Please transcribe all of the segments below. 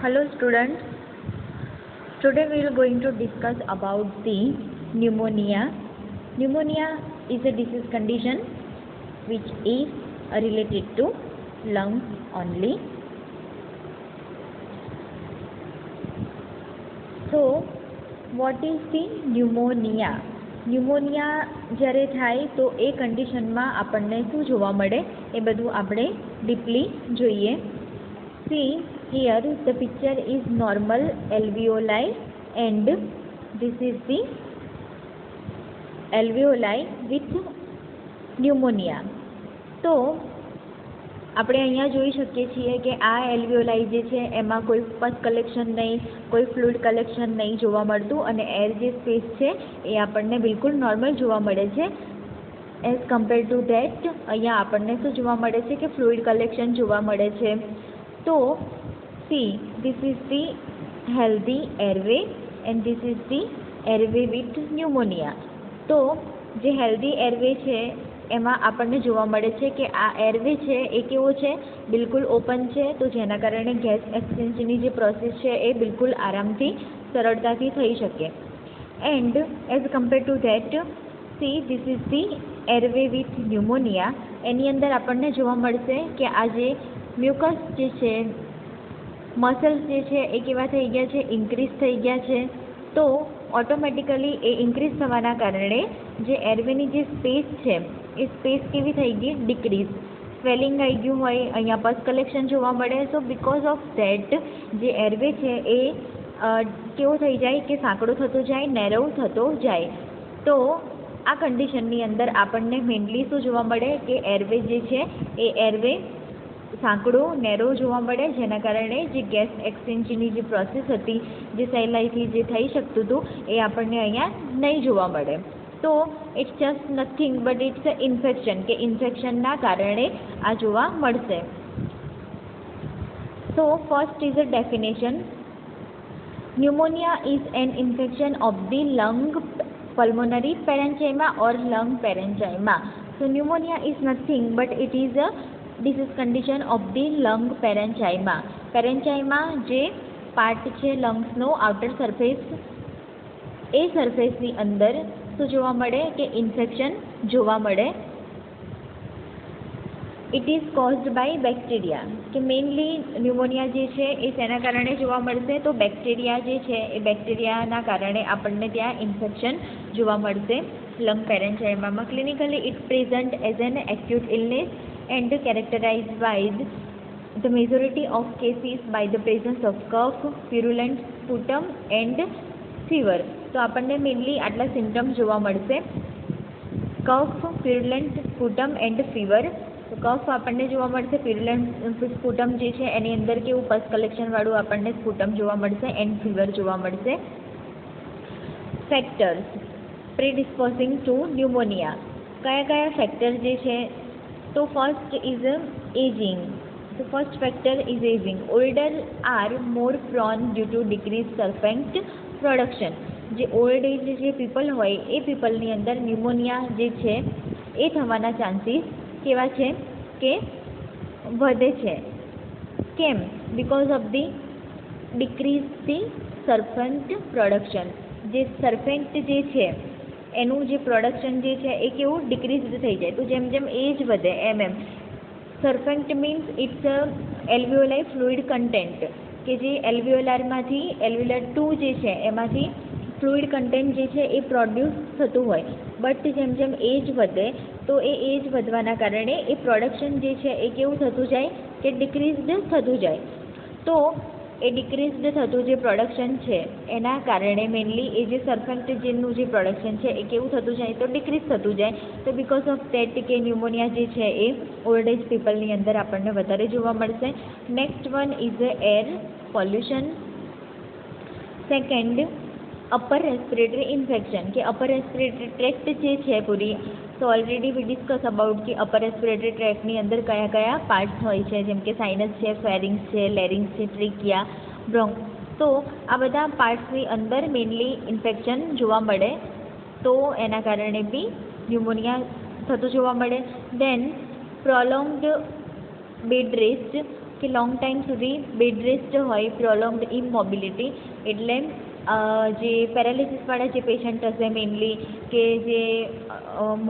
Hello students, today we are going to discuss about the pneumonia. Pneumonia is a disease condition which is related to lungs only. So what is the pneumonia? Pneumonia જ્યારે થાય તો એ કન્ડિશનમાં આપણને શું જોવા મળે એ બધું આપણે ડીપલી જોઈએ. See here the picture is normal alveoli and this is the alveoli with pneumonia. તો આપણે અહીંયા જોઈ શકીએ છીએ કે આ એલ્વિયોલાઈ જે છે એમાં કોઈ પસ કલેક્શન નહીં, કોઈ ફ્લુઇડ કલેક્શન નહીં જોવા મળતું અને એર જે સ્પેસ છે એ આપણને બિલકુલ નોર્મલ જોવા મળે છે. એઝ કમ્પેર ટુ ધેટ અહીંયા આપણને શું જોવા મળે છે કે ફ્લુઇડ કલેક્શન જોવા મળે છે. તો see this is the healthy airway and this is the airway with pneumonia. તો જે હેલ્ધી એરવે છે એમાં આપણને જોવા મળે છે કે આ એરવે છે એ કેવો છે, બિલકુલ ઓપન છે. તો જેના કારણે ગેસ એક્સચેન્જની જે પ્રોસેસ છે એ બિલકુલ આરામથી સરળતાથી થઈ શકે. And as compare to that see this is the airway with pneumonia. એની અંદર આપણને જોવા મળશે કે આ જે મ્યુકસ જે છે, મસલ્સ જે છે એ કેવા થઈ ગયા છે, ઇન્ક્રીઝ થઈ ગયા છે. તો ઓટોમેટિકલી એ ઇન્ક્રીઝ થવાના કારણે જે એરવેની જે સ્પેસ છે એ સ્પેસ કેવી થઈ ગઈ, ડિક્રીઝ. સ્વેલિંગ આવી ગયું હોય, અહીંયા પસ કલેક્શન જોવા મળે. સો બિકોઝ ઓફ ધેટ જે એરવે છે એ કેવો થઈ જાય કે સાંકડો થતો જાય, નેરો થતો જાય. તો આ કન્ડિશનની અંદર આપણને મેઇનલી શું જોવા મળે કે એરવે જે છે એ એરવે સાંકડો નેરો જોવા મળે, જેના કારણે જે ગેસ એક્સચેન્જની જે પ્રોસેસ હતી, જે સહેલાઈથી જે થઈ શકતું હતું એ આપણને અહીંયા નહીં જોવા મળે. તો it's just nothing but it's a infection, કે ઇન્ફેક્શનના કારણે આ જોવા મળશે. So first is a definition. Pneumonia is an infection of the lung, pulmonary parenchyma or lung parenchyma. So pneumonia is nothing but it is a disease condition of the lung parenchyma. Parenchyma જે part છે લંગ્સનો outer surface, એ સરફેસની અંદર શું જોવા મળે કે infection જોવા મળે. It is caused by bacteria, કે મેઇનલી ન્યુમોનિયા જે છે એ શેના કારણે જોવા મળશે, તો બેક્ટેરિયા જે છે એ બેક્ટેરિયાના કારણે આપણને ત્યાં ઇન્ફેક્શન જોવા મળશે લંગ પેરેન્ચાઇમામાં. Clinically it present as an acute illness and characterized by the majority of cases by the presence of cough, purulent sputum and fever. તો આપણને મેઇનલી આટલા સિમ્ટમ્સ જોવા મળશે, કફ, પ્યુરુલન્ટ સ્પુટમ એન્ડ ફીવર. તો કફ આપણને જોવા મળશે, પ્યુરુલન્ટ સ્પુટમ જે છે એની અંદર કેવું પસ કલેક્શનવાળું આપણને સ્પુટમ જોવા મળશે એન્ડ ફીવર જોવા મળશે. Factors predisposing to pneumonia. કયા કયા ફેક્ટર જે છે, તો ફર્સ્ટ ઇઝ એજિંગ. તો first factor is ageing. Older are more prone due to decrease surfactant production. જે ઓલ્ડ એજ જે પીપલ હોય એ પીપલની અંદર ન્યુમોનિયા જે છે એ થવાના ચાન્સીસ કેવા છે કે વધે છે. કેમ? Because of the decrease the surfactant production. જે સરફેક્ટ જે છે એનું જે પ્રોડક્શન જે છે એ કેવું ડિક્રીઝ થઈ જાય. તો જેમ જેમ એજ વધે એમ એમ સરફેક્ટ મીન્સ ઇટ્સ એલ્વિયોલાઈ ફ્લુઇડ કન્ટેન્ટ, કે જે એલ્વિયોલારમાંથી એલ્વિયોલાર 2 જે છે એમાંથી ફ્લુઇડ કન્ટેન્ટ જે છે એ પ્રોડ્યુસ થતું હોય. બટ જેમ જેમ એજ વધે તો એ એજ વધવાના કારણે એ પ્રોડક્શન જે છે એ કેવું થતું જાય કે ડિક્રીઝડ થતું જાય. તો એ ડિક્રીઝડ થતું જે પ્રોડક્શન છે એના કારણે મેઇનલી એ જે સરફેક્ટ જેનું જે પ્રોડક્શન છે એ કેવું થતું જાય તો ડિક્રીઝ થતું જાય. તો બિકોઝ ઓફ ધેટ કે ન્યુમોનિયા જે છે એ ઓલ્ડ એજ પીપલની અંદર આપણને વધારે જોવા મળશે. Next one is air pollution. Second upper respiratory infection, કે અપર રેસ્પિરેટરી ટ્રેક્ટ જે છે પૂરી. તો ઓલરેડી વી ડિસ્કસ અબાઉટ કે અપર રેસ્પિરેટરી ટ્રેક્ટની અંદર કયા કયા પાર્ટ્સ હોય છે, જેમ કે સાઇનસ છે, ફેરિંગ્સ છે, લેરિંગ્સ છે, ટ્રિકિયા, બ્રોન્ક. તો આ બધા પાર્ટ્સની અંદર મેઇનલી ઇન્ફેક્શન જોવા મળે, તો એના કારણે બી ન્યુમોનિયા થતું જોવા મળે. દેન પ્રોલોંગ્ડ બેડ રેસ્ટ કે લોંગ ટાઈમ સુધી બેડ રેસ્ટ હોય, પ્રોલોંગ્ડ ઇમોબિલિટી, એટલે જે પેરાલિસિસવાળા જે પેશન્ટ હશે મેઇનલી, કે જે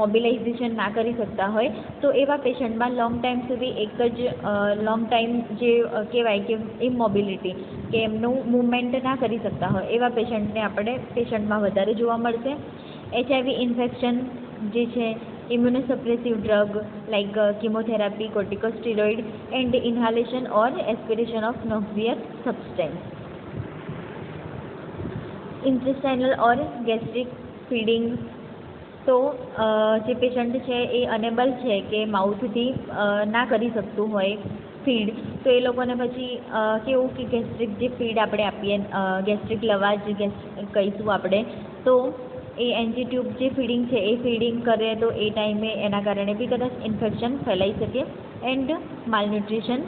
મોબિલાઇઝેશન ના કરી શકતા હોય, તો એવા પેશન્ટમાં લોંગ ટાઈમ સુધી એક જ લોંગ ટાઈમ જે કહેવાય કે ઇમોબિલિટી, કે એમનું મૂવમેન્ટ ના કરી શકતા હોય, એવા પેશન્ટમાં વધારે જોવા મળશે. HIV ઇન્ફેક્શન જે છે, immunosuppressive drug like chemotherapy, corticosteroid and inhalation or aspiration of noxious substance. Intestinal or gastric feeding, તો જે પેશન્ટ છે એ અનેબલ છે કે માઉથથી ના કરી શકતું હોય ફીડ, તો એ લોકોને પછી કેવું કે ગેસ્ટ્રિક જે ફીડ આપણે આપીએ, ગેસ્ટ્રિક લવાજ કહીશું આપણે, તો એ એનજી ટ્યુબ જે ફીડિંગ છે એ ફીડિંગ કરે તો એ ટાઈમે એના કારણે બી કદાચ ઇન્ફેક્શન ફેલાઈ શકે. And malnutrition.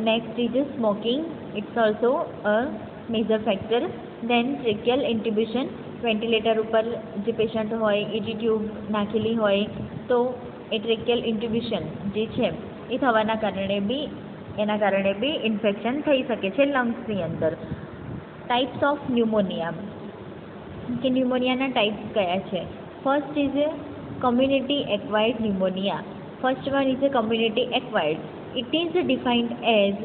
Next is smoking, it's also a major factor. Then tracheal intubation, ventilator ઉપર જે પેશન્ટ હોય એજી ટ્યુબ નાખેલી હોય તો એ ટ્રેકિયલ ઇન્ટ્યુબેશન જે છે એ થવાના કારણે બી ઇન્ફેક્શન થઈ શકે છે લંગ્સની અંદર. ટાઈપ્સ ઓફ ન્યુમોનિયા, કે ન્યુમોનિયાના ટાઈપ્સ કયા છે. First is community acquired pneumonia. First one is community acquired. It is defined as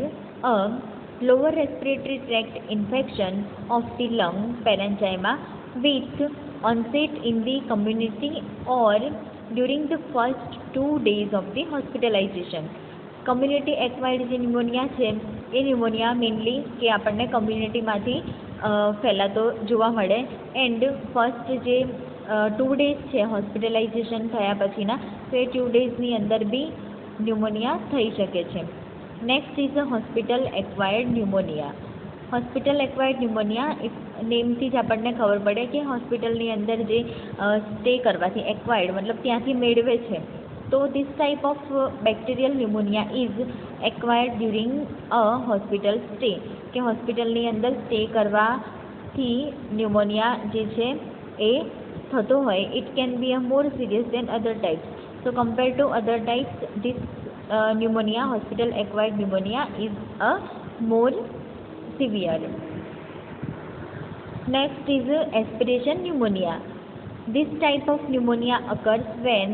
a lower respiratory tract infection of the lung parenchyma with onset in the community or during the first 2 days of the hospitalization. Community acquired જે pneumonia છે એ pneumonia mainly કે આપણને કમ્યુનિટીમાંથી ફેલાતો જોવા મળે. And first જે 2 days છે hospitalisation થયા પછીના, તો એ 2 ડેઝની અંદર બી ન્યુમોનિયા થઈ શકે છે. Next is hospital acquired pneumonia. Hospital acquired pneumonia નેમથી જ આપણને ખબર પડે કે હોસ્પિટલની અંદર જે સ્ટે કરવાથી, એક્વાયર્ડ મતલબ ત્યાંથી મેળવે છે, તો this type of bacterial pneumonia is acquired during a hospital stay, કે હોસ્પિટલની અંદર સ્ટે કરવાથી ન્યુમોનિયા જે છે એ થતો હોય. It can be a more serious than other types. So compared to other types, this pneumonia, hospital acquired pneumonia, is a more severe. Next is aspiration pneumonia. This type of pneumonia occurs when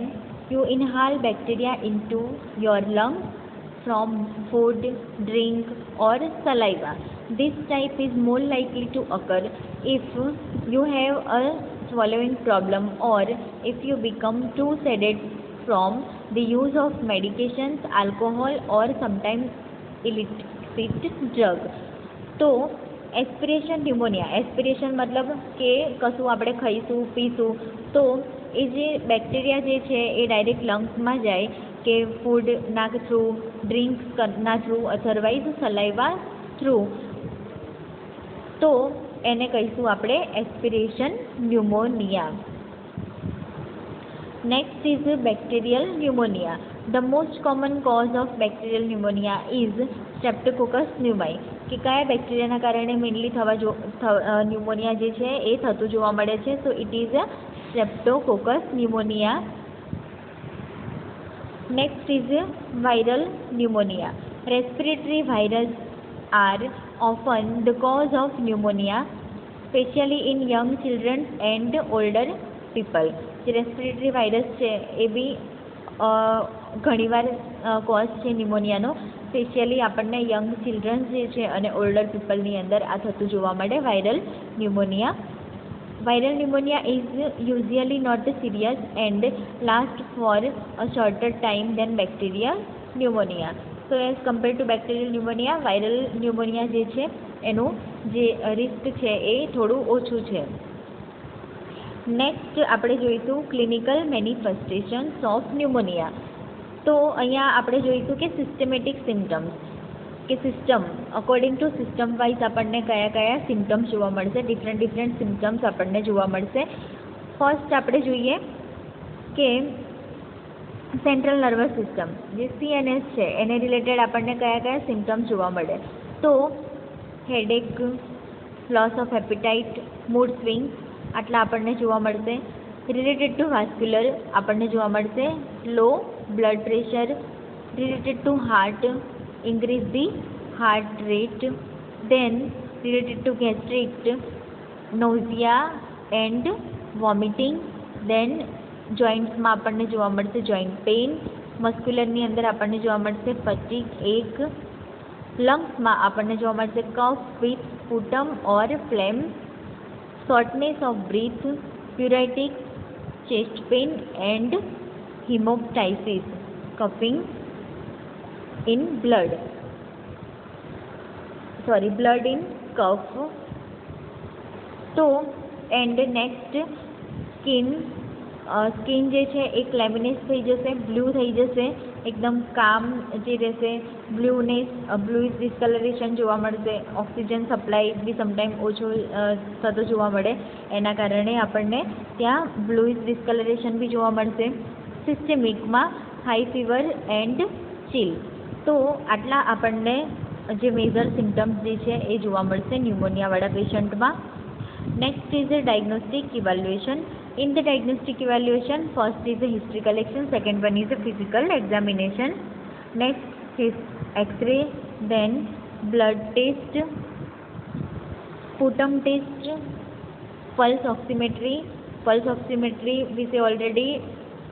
you inhale bacteria into your lungs from food, drink or saliva. This type is more likely to occur if you have a swallowing problem or if you become too sedated from the use of medications, alcohol or sometimes illicit drug. તો aspiration pneumonia, aspiration મતલબ કે કશું આપણે ખાઈશું પીશું તો એ જે bacteria જે છે એ direct લંગ્સમાં જાય, કે ફૂડ ના થ્રુ, ડ્રિંક્સ ના થ્રુ, અધરવાઇઝ સલાઇવા થ્રુ, તો એને કહીશું આપણે aspiration pneumonia. Next is bacterial pneumonia. The most common cause of bacterial pneumonia is Streptococcus pneumoniae. કે કયા બેક્ટેરિયાના કારણે મેઇનલી ન્યુમોનિયા જે છે એ થતું જોવા મળે છે. So it is Streptococcus pneumonia. Next is viral pneumonia. Respiratory viruses are often the cause of pneumonia, especially in young children and older people. જે રેસ્પિરેટરી વાયરસ છે એ બી ઘણીવાર કોઝ છે ન્યુમોનિયાનો, સ્પેશિયલી આપણને યંગ ચિલ્ડ્રન્સ જે છે અને ઓલ્ડર પીપલની અંદર આ થતું જોવા મળે viral pneumonia. Viral pneumonia is usually not serious and last for a shorter time than bacterial pneumonia. So as compare to bacterial pneumonia, viral pneumonia જે છે એનું જે રિસ્ક છે એ થોડું ઓછું છે. નેક્સ્ટ આપણે જોઈશું ક્લિનિકલ મેનિફેસ્ટેશન્સ ઓફ ન્યુમોનિયા. તો અહીંયા આપણે જોઈશું કે સિસ્ટમેટિક સિમ્ટમ્સ, કે system according to system wise આપણને કયા કયા સિમ્ટમ્સ જોવા મળશે, ડિફરન્ટ સિમ્ટમ્સ આપણને જોવા મળશે. ફર્સ્ટ આપણે જોઈએ કે સેન્ટ્રલ નર્વસ સિસ્ટમ જે CNS છે એને રિલેટેડ આપણને કયા કયા સિમ્ટમ્સ જોવા મળે. તો headache, loss of appetite, mood swings આટલા આપણને જોવા મળશે. રિલેટેડ ટુ વાસ્ક્યુલર આપણને જોવા મળશે લો blood pressure, related to heart, increase the heart rate, then related to gastric, nausea and vomiting, then જોઈન્ટ્સમાં આપણને જોવા મળશે જોઈન્ટ પેઇન, મસ્ક્યુલરની અંદર આપણને જોવા મળશે ફટીગ એક, લંગ્સમાં આપણને જોવા મળશે cough with sputum or phlegm, shortness of breath, pleuritic, chest pain and haemoptysis, coughing in blood in cough. તો એન્ડ નેક્સ્ટ સ્કિન જે છે એ ક્લેમિનેસ થઈ જશે, બ્લુ થઈ જશે, એકદમ કામ જે રહેશે, બ્લુઇશ ડિસ્કલરેશન જોવા મળશે, ઓક્સિજન સપ્લાય બી સમટાઈમ ઓછો થતો જોવા મળે, એના કારણે આપણને ત્યાં બ્લુઇશ ડિસ્કલરેશન બી જોવા મળશે. સિસ્ટેમિકમાં હાઈ ફીવર એન્ડ ચીલ. તો આટલા આપણને જે મેજર સિમ્ટમ્સ જે છે એ જોવા મળશે ન્યુમોનિયાવાળા પેશન્ટમાં. Next is a diagnostic evaluation. In the diagnostic evaluation, first is a history collection, second one is a physical examination, next is X-ray, then blood test, sputum test, pulse oximetry વિશે already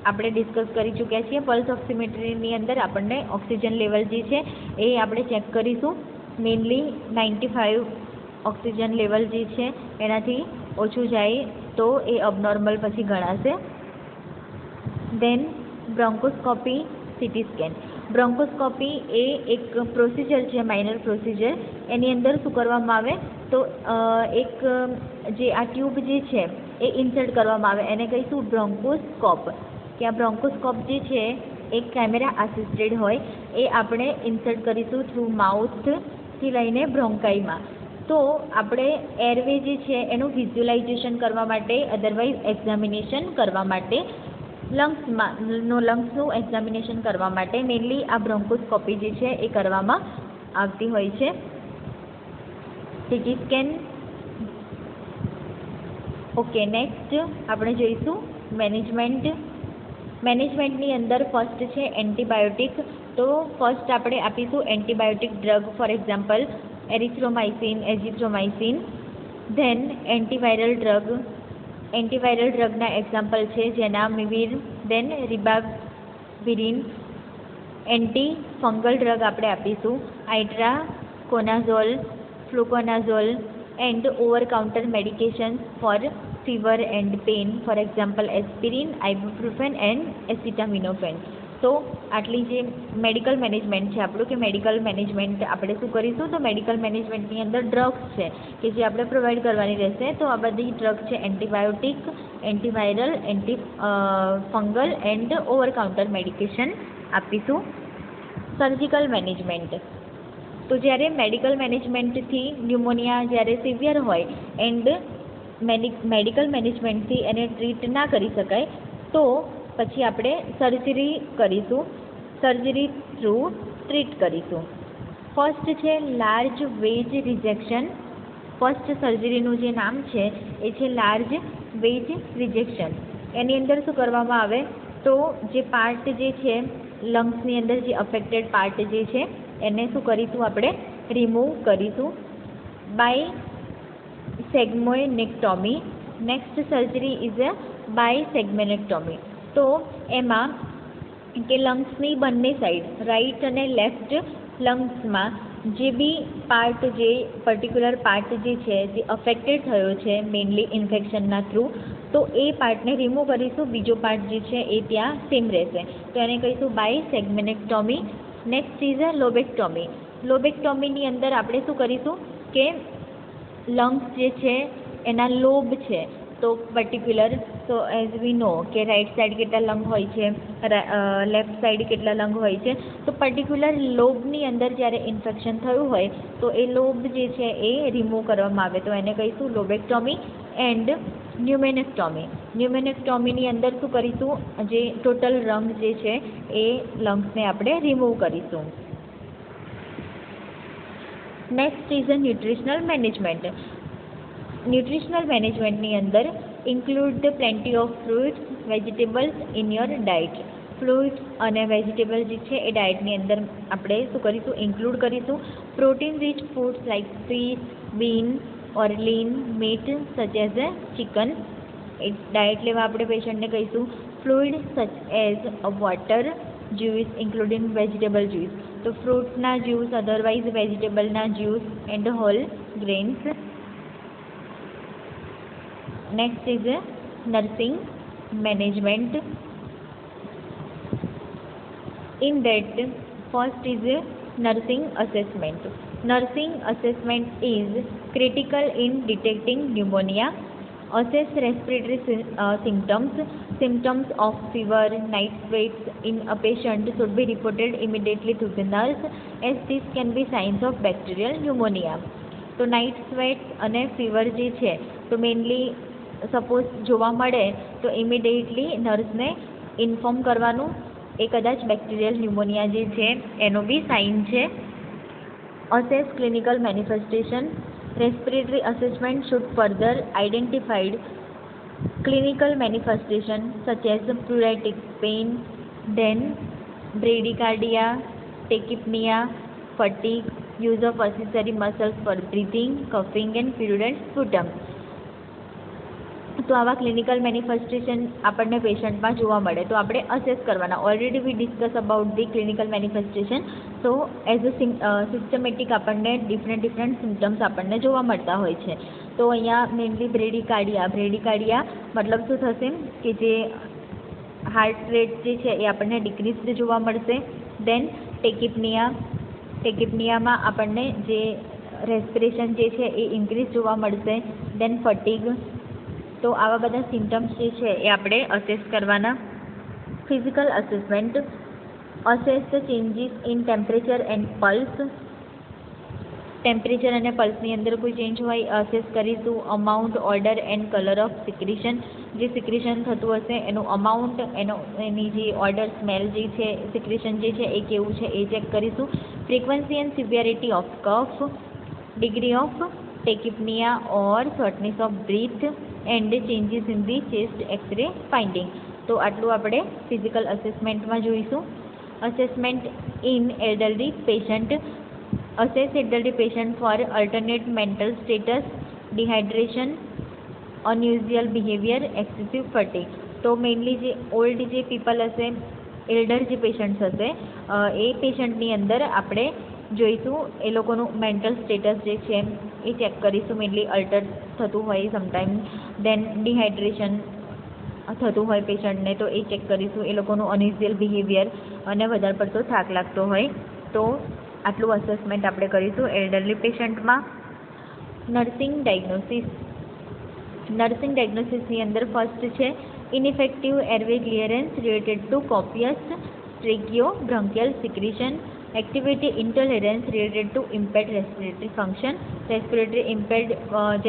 આપણે discuss કરી ચૂક્યા છીએ. Pulse ઓક્સિમેટ્રીની અંદર આપણને oxygen level જે છે એ આપણે ચેક કરીશું. મેઇનલી 95 ઓક્સિજન લેવલ જે છે એનાથી ઓછું જાય તો એ અબનોર્મલ પછી ગણાશે. દેન બ્રોન્કોસ્કોપી, સીટી સ્કેન. બ્રોન્કોસ્કોપી એ એક પ્રોસિજર છે, માઇનર પ્રોસિજર. એની અંદર શું કરવામાં આવે તો એક જે આ ટ્યુબ જે છે એ ઇન્સર્ટ કરવામાં આવે, એને કહીશું બ્રોન્કોસ્કોપ. કે આ બ્રોન્કોસ્કોપ જે છે એ કેમેરા આસિસ્ટેડ હોય, એ આપણે ઇન્સર્ટ કરીશું થ્રુ માઉથથી લઈને બ્રોન્કાઈમાં. તો આપણે એરવે જે છે એનું વિઝ્યુલાઇઝેશન કરવા માટે, અદરવાઇઝ એક્ઝામિનેશન કરવા માટે, લંગ્સનું એક્ઝામિનેશન કરવા માટે મેઇનલી આ બ્રોન્કોસ્કોપી જે છે એ કરવામાં આવતી હોય છે. CT scan. ઓકે, નેક્સ્ટ આપણે જોઈશું મેનેજમેન્ટની અંદર ફર્સ્ટ છે એન્ટીબાયોટિક. તો ફર્સ્ટ આપણે આપીશું antibiotic drug, for example erythromycin, azithromycin. Then antiviral ડ્રગના એક્ઝામ્પલ છે zanamivir, then ribavirin. Anti fungal drug આપણે આપીશું itraconazole, fluconazole. And over counter medications for fever and pain, for example aspirin, ibuprofen and acetaminophen. તો આટલી જે medical management છે આપણું, કે મેડિકલ મેનેજમેન્ટ આપણે શું કરીશું, તો મેડિકલ મેનેજમેન્ટની અંદર ડ્રગ્સ છે કે જે આપણે પ્રોવાઈડ કરવાની રહેશે. તો આ બધી ડ્રગ છે antibiotic, antiviral, anti fungal and over counter medication આપીશું. Surgical management. તો જ્યારે મેડિકલ મેનેજમેન્ટથી ન્યુમોનિયા જ્યારે સિવિયર હોય એન્ડ મેડિકલ મેનેજમેન્ટથી એને ટ્રીટ ના કરી શકાય તો પછી આપણે સર્જરી કરીશું, સર્જરી થ્રુ ટ્રીટ કરીશું. ફર્સ્ટ છે લાર્જ વેજ રિજેક્શન. ફર્સ્ટ સર્જરીનું જે નામ છે એ છે લાર્જ વેજ રિજેક્શન. એની અંદર શું કરવામાં આવે તો જે પાર્ટ જે છે લંગ્સની અંદર જે અફેક્ટેડ પાર્ટ જે છે એને શું કરીશું, આપણે રિમૂવ કરીશું bisegmentectomy. Next surgery is a bisegmentectomy. તો એમાં કે લંગ્સની બંને સાઈડ, રાઈટ અને લેફ્ટ લંગ્સમાં જે બી પાર્ટ, જે પર્ટિક્યુલર પાર્ટ જે છે જે અફેક્ટેડ થયો છે મેઇનલી ઇન્ફેક્શનના થ્રુ, તો એ પાર્ટને રિમૂવ કરીશું, બીજો પાર્ટ જે છે એ ત્યાં સેમ રહેશે. તો એને કહીશું bisegmentectomy. Next is a lobectomy. લોબેક્ટોમીની અંદર આપણે શું કરીશું કે લંગ્સ જે છે એના લોબ છે તો પર્ટિક્યુલર, તો એઝ વી નો કે રાઈટ સાઈડ કેટલા લંગ હોય છે, લેફ્ટ સાઈડ કેટલા લંગ હોય છે, તો પર્ટિક્યુલર લોબની અંદર જ્યારે ઇન્ફેક્શન થયું હોય તો એ લોબ જે છે એ રિમૂવ કરવામાં આવે, તો એને કહીશું લોબેક્ટોમી. એન્ડ ન્યુમેનેક્ટોમીની અંદર શું કરીશું, જે ટોટલ લંગ જે છે એ લંગ્સને આપણે રિમૂવ કરીશું. Next is a nutritional management. Nutritional મેનેજમેન્ટની અંદર include the plenty of fruits, vegetables in your diet. Fruits અને વેજીટેબલ જે છે એ ડાયટની અંદર આપણે શું કરીશું, ઇન્ક્લુડ કરીશું. Protein rich foods like fish, bean or lean meat such as chicken. એ ડાયટ લેવા આપણે પેશન્ટને કહીશું. Fluid such as water, juice including vegetable juice. તો ફ્રૂટ્સના જ્યુસ, અધરવાઇઝ વેજીટેબલના juice and whole grains. Next is nursing management. In that, first is nursing assessment. Nursing assessment is critical in detecting pneumonia. Assess respiratory symptoms of fever, night sweats in a patient should be reported immediately to the nurse, as this can be signs of bacterial pneumonia. તો night સ્વેટ્સ અને fever જે છે તો mainly suppose જોવા મળે તો immediately નર્સને inform કરવાનું, એ કદાચ બેક્ટેરિયલ ન્યુમોનિયા જે છે એનો બી સાઇન છે. Assess clinical manifestation. Respiratory assessment should further identified clinical manifestation such as pleuritic pain, then bradycardia, tachypnea, fatigue, use of accessory muscles for breathing, coughing and purulent sputum. તો આવા clinical manifestation આપણને પેશન્ટમાં જોવા મળે તો આપણે assess કરવાના. Already we discuss about the clinical manifestation. So as a systematic આપણને different symptoms આપણને જોવા મળતા હોય છે. તો અહીંયા મેઇનલી બ્રેડિકાર્ડિયા મતલબ શું થશે કે જે હાર્ટ રેટ જે છે એ આપણને ડિક્રીઝડ જોવા મળશે. દેન ટેકિપનિયામાં આપણને જે રેસ્પિરેશન જે છે એ ઇન્ક્રીઝ જોવા મળશે. દેન ફટીગ. તો આવા બધા સિમ્ટમ્સ જે છે એ આપણે અસેસ કરવાના. Physical assessment. Assess the changes in temperature and pulse. Temperature અને પલ્સની અંદર કોઈ ચેન્જ હોય અસેસ કરીશું. Amount, order and colour of secretion. જે સિક્રિશન થતું હશે એનું અમાઉન્ટ, એની જે ઓર્ડર, સ્મેલ જે છે, સિક્રિશન જે છે એ કેવું છે એ ચેક કરીશું. Frequency and severity of cough. Degree of tachypnoea or shortness of breath and changes in the chest X ray finding. તો આટલું આપણે ફિઝિકલ અસેસમેન્ટમાં જોઈશું. Assessment in elderly patient. Assess elderly patient for alternate mental status, dehydration, unusual behaviour, excessive fatigue. તો mainly જે old જે people હશે, elder જે પેશન્ટ્સ હશે એ પેશન્ટની અંદર આપણે જોઈશું એ લોકોનું મેન્ટલ સ્ટેટસ જે છે એ ચેક કરીશું. મેઇનલી અલ્ટર થતું હોય સમટાઈમ. દેન ડિહાઇડ્રેશન થતું હોય પેશન્ટને તો એ ચેક કરીશું. એ લોકોનું અનયુઝ્યુઅલ બિહેવિયર અને વધારે પડતો થાક લાગતો હોય તો આટલું અસેસમેન્ટ આપણે કરીશું એલ્ડરલી પેશન્ટમાં. Nursing diagnosis. નર્સિંગ ડાયગ્નોસિસની અંદર ફર્સ્ટ છે ineffective airway clearance related to copious tracheobronchial secretion. Activity intolerance related to impaired respiratory function. જે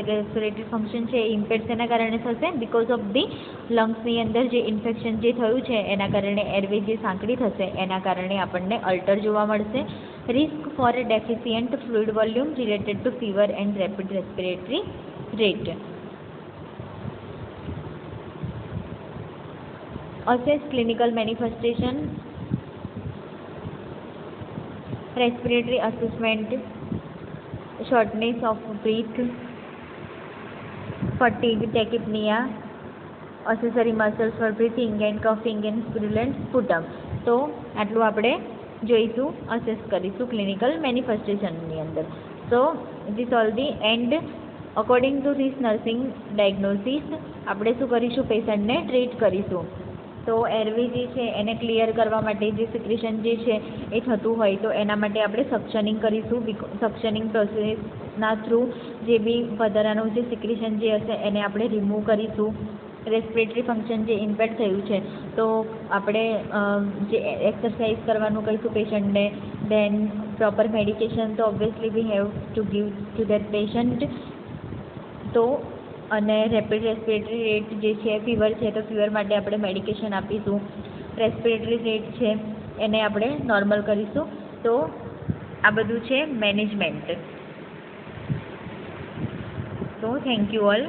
રેસ્પિરેટરી ફંક્શન છે એ ઇમ્પેર્ડ શેના કારણે થશે? બિકોઝ ઓફ ધી લંગ્સની અંદર જે ઇન્ફેક્શન જે થયું છે એના કારણે એરવે જે સાંકડી થશે એના કારણે આપણને અલ્ટર જોવા મળશે. Risk for deficient fluid volume related to fever and rapid respiratory rate. Assess clinical manifestation. Respiratory assessment, shortness of breath, fatigue, tachypnoea, accessory muscles for breathing and coughing and purulent sputum. તો આટલું આપણે જોઈશું, assess કરીશું clinical મેનિફેસ્ટેશનની અંદર. So this all the end according to this nursing diagnosis આપણે શું કરીશું? પેશન્ટને ટ્રીટ કરીશું. તો એરવે જે છે એને ક્લિયર કરવા માટે જે સિક્રેશન જે છે એ થતું હોય તો એના માટે આપણે સક્શનિંગ કરીશું. સક્શનિંગ પ્રોસેસના થ્રુ જે બી વધારાનું જે સિક્રેશન જે હશે એને આપણે રિમૂવ કરીશું. રેસ્પિરેટરી ફંક્શન જે ઇમ્પેક્ટ થયું છે તો આપણે જે એક્સરસાઇઝ કરવાનું કહીશું પેશન્ટને. દેન પ્રોપર મેડિકેશન તો obviously we have to give two that patient. તો અને રેપિડ રેસ્પિરેટરી રેટ જે છે ફીવર છે તો ફીવર માટે આપણે મેડિકેશન આપીશું. રેસ્પિરેટરી રેટ છે એને આપણે નોર્મલ કરીશું. તો આ બધું છે મેનેજમેન્ટ. તો થેન્ક યુ ઓલ.